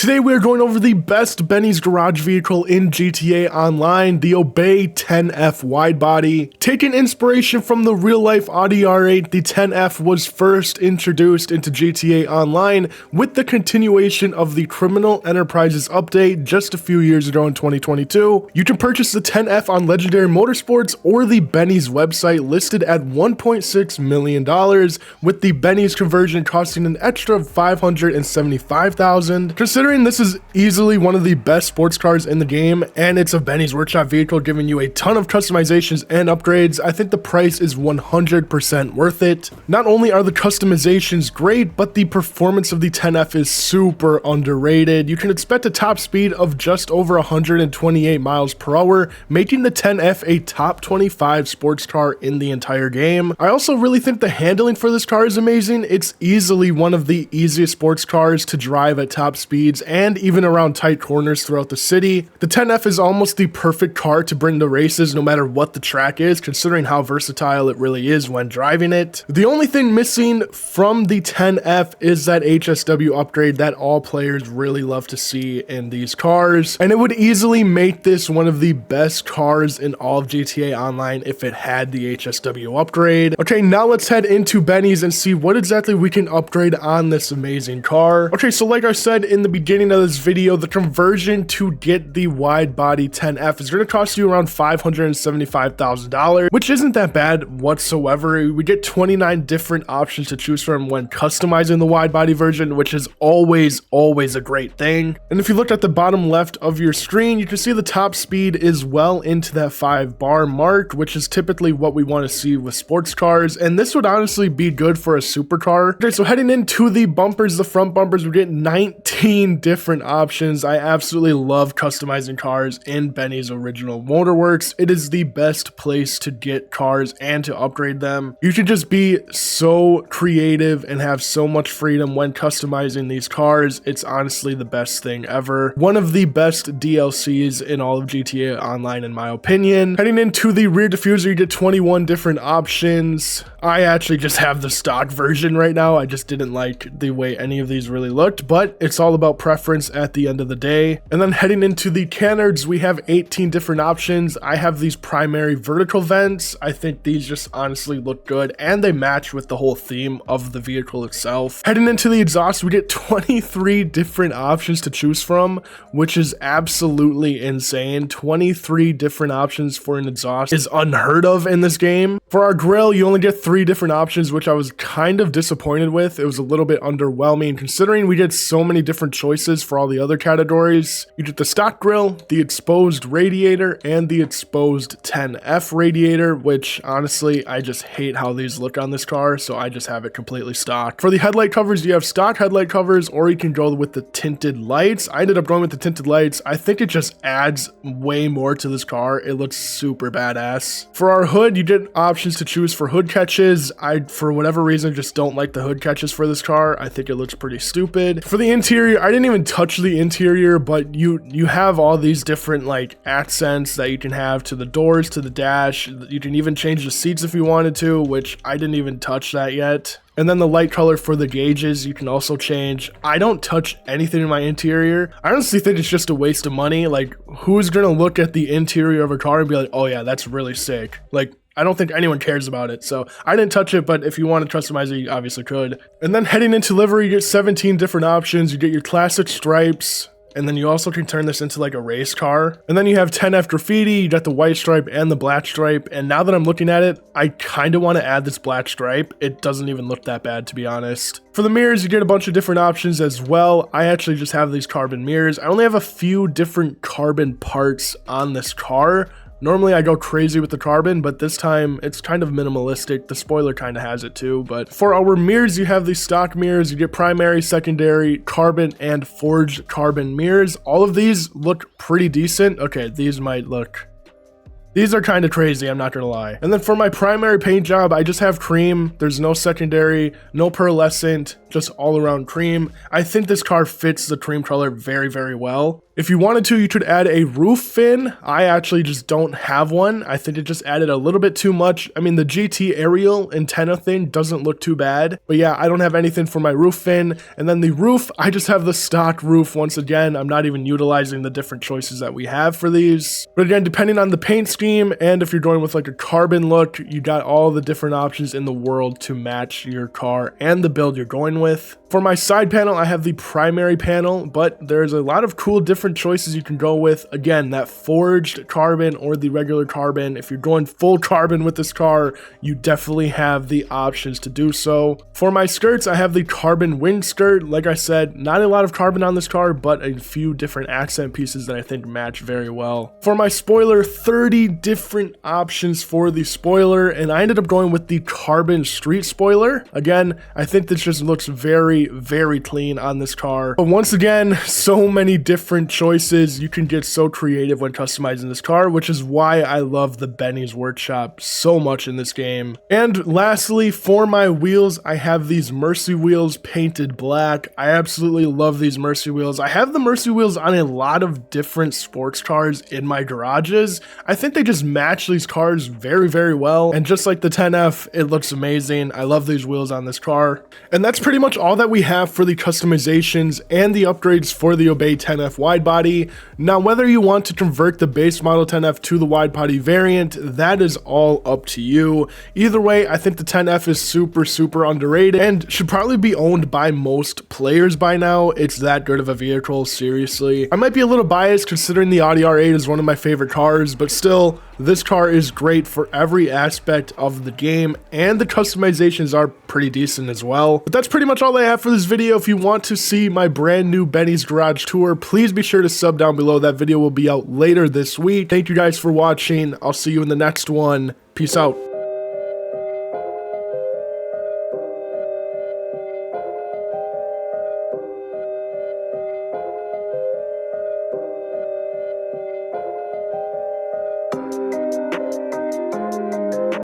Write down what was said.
Today we are going over the best Benny's garage vehicle in GTA Online, the Obey 10f Widebody. Taking inspiration from the real-life Audi R8, the 10f was first introduced into GTA Online with the continuation of the Criminal Enterprises update just a few years ago in 2022. You can purchase the 10f on Legendary Motorsports or the Benny's website, listed at $1.6 million, with the Benny's conversion costing an extra $575,000. Considering this is easily one of the best sports cars in the game, and it's a Benny's Workshop vehicle giving you a ton of customizations and upgrades, I think the price is 100% worth it. Not only are the customizations great, but the performance of the 10f is super underrated. You can expect a top speed of just over 128 miles per hour, making the 10f a top 25 sports car in the entire game. I also really think the handling for this car is amazing. It's easily one of the easiest sports cars to drive at top speeds and even around tight corners throughout the city. The 10f is almost the perfect car to bring to races no matter what the track is, considering how versatile it really is when driving it. The only thing missing from the 10f is that HSW upgrade that all players really love to see in these cars, and it would easily make this one of the best cars in all of GTA Online if it had the HSW upgrade. Okay, now let's head into Benny's and see what exactly we can upgrade on this amazing car. Okay, so like I said in the beginning of this video, the conversion to get the wide body 10f is going to cost you around $575,000, which isn't that bad whatsoever. We get 29 different options to choose from when customizing the wide body version, which is always a great thing. And if you look at the bottom left of your screen, you can see the top speed is well into that 5 bar mark, which is typically what we want to see with sports cars, and this would honestly be good for a supercar. Okay, so heading into the bumpers, the front bumpers, we get 19 different options. I absolutely love customizing cars in Benny's original Motorworks. It is the best place to get cars and to upgrade them. You can just be so creative and have so much freedom when customizing these cars. It's honestly the best thing ever. One of the best DLCs in all of GTA Online, in my opinion. Heading into the rear diffuser, you get 21 different options. I actually just have the stock version right now. I just didn't like the way any of these really looked, but it's all about preference at the end of the day. And then heading into the canards, we have 18 different options. I have these primary vertical vents. I think these just honestly look good, and they match with the whole theme of the vehicle itself. Heading into the exhaust, we get 23 different options to choose from, which is absolutely insane. 23 different options for an exhaust is unheard of in this game. For our grille, you only get 3 different options, which I was kind of disappointed with. It was a little bit underwhelming considering we get so many different choices for all the other categories. You get the stock grille, the exposed radiator, and the exposed 10f radiator, which honestly, I just hate how these look on this car, so I just have it completely stock. For the headlight covers, you have stock headlight covers, or you can go with the tinted lights. I ended up going with the tinted lights. I think it just adds way more to this car. It looks super badass. For our hood, you get options to choose for hood catches. I, for whatever reason, just don't like the hood catches for this car. I think it looks pretty stupid. For the interior, I didn't even touch the interior, but you have all these different like accents that you can have to the doors, to the dash. You can even change the seats if you wanted to, which I didn't even touch that yet. And then the light color for the gauges, you can also change. I don't touch anything in my interior. I honestly think it's just a waste of money. Like, who's gonna look at the interior of a car and be like, oh yeah, that's really sick? Like, I don't think anyone cares about it, so I didn't touch it, but if you want to customize it, you obviously could. And then heading into livery, you get 17 different options. You get your classic stripes, and then you also can turn this into like a race car. And then you have 10f graffiti, you got the white stripe and the black stripe, and now that I'm looking at it, I kind of want to add this black stripe. It doesn't even look that bad, to be honest. For the mirrors, you get a bunch of different options as well. I actually just have these carbon mirrors. I only have a few different carbon parts on this car. Normally I go crazy with the carbon, but this time it's kind of minimalistic. The spoiler kind of has it too. But for our mirrors, you have these stock mirrors. You get primary, secondary, carbon, and forged carbon mirrors. All of these look pretty decent. Okay, these are kind of crazy, I'm not gonna lie. And then for my primary paint job, I just have cream. There's no secondary, no pearlescent, just all around cream. I think this car fits the cream color very, very well. If you wanted to, you could add a roof fin. I actually just don't have one. I think it just added a little bit too much. I mean, the GT aerial antenna thing doesn't look too bad, but yeah, I don't have anything for my roof fin. And then the roof, I just have the stock roof. Once again, I'm not even utilizing the different choices that we have for these. But again, depending on the paint scheme, and if you're going with like a carbon look, you got all the different options in the world to match your car and the build you're going with. For my side panel, I have the primary panel, but there's a lot of cool different choices you can go with. Again, that forged carbon or the regular carbon. If you're going full carbon with this car, you definitely have the options to do so. For my skirts, I have the carbon wing skirt. Like I said, not a lot of carbon on this car, but a few different accent pieces that I think match very well. For my spoiler, 30 different options for the spoiler, and I ended up going with the carbon street spoiler. Again, I think this just looks very, very clean on this car. But once again, so many different choices. You can get so creative when customizing this car, which is why I love the Benny's Workshop so much in this game. And lastly, for my wheels, I have these Mercy wheels painted black. I absolutely love these Mercy wheels. I have the Mercy wheels on a lot of different sports cars in my garages. I think they just match these cars very, very well. And just like the 10F, it looks amazing. I love these wheels on this car. And that's pretty much all that we have for the customizations and the upgrades for the Obey 10F Widebody. Now, whether you want to convert the base model 10F to the Widebody variant, that is all up to you. Either way, I think the 10F is super, super underrated and should probably be owned by most players by now. It's that good of a vehicle, seriously. I might be a little biased considering the Audi R8 is one of my favorite cars, but still, this car is great for every aspect of the game, and the customizations are pretty decent as well. But that's pretty much all I have for this video. If you want to see my brand new Benny's Garage tour, please be sure to sub down below. That video will be out later this week. Thank you guys for watching. I'll see you in the next one. Peace out.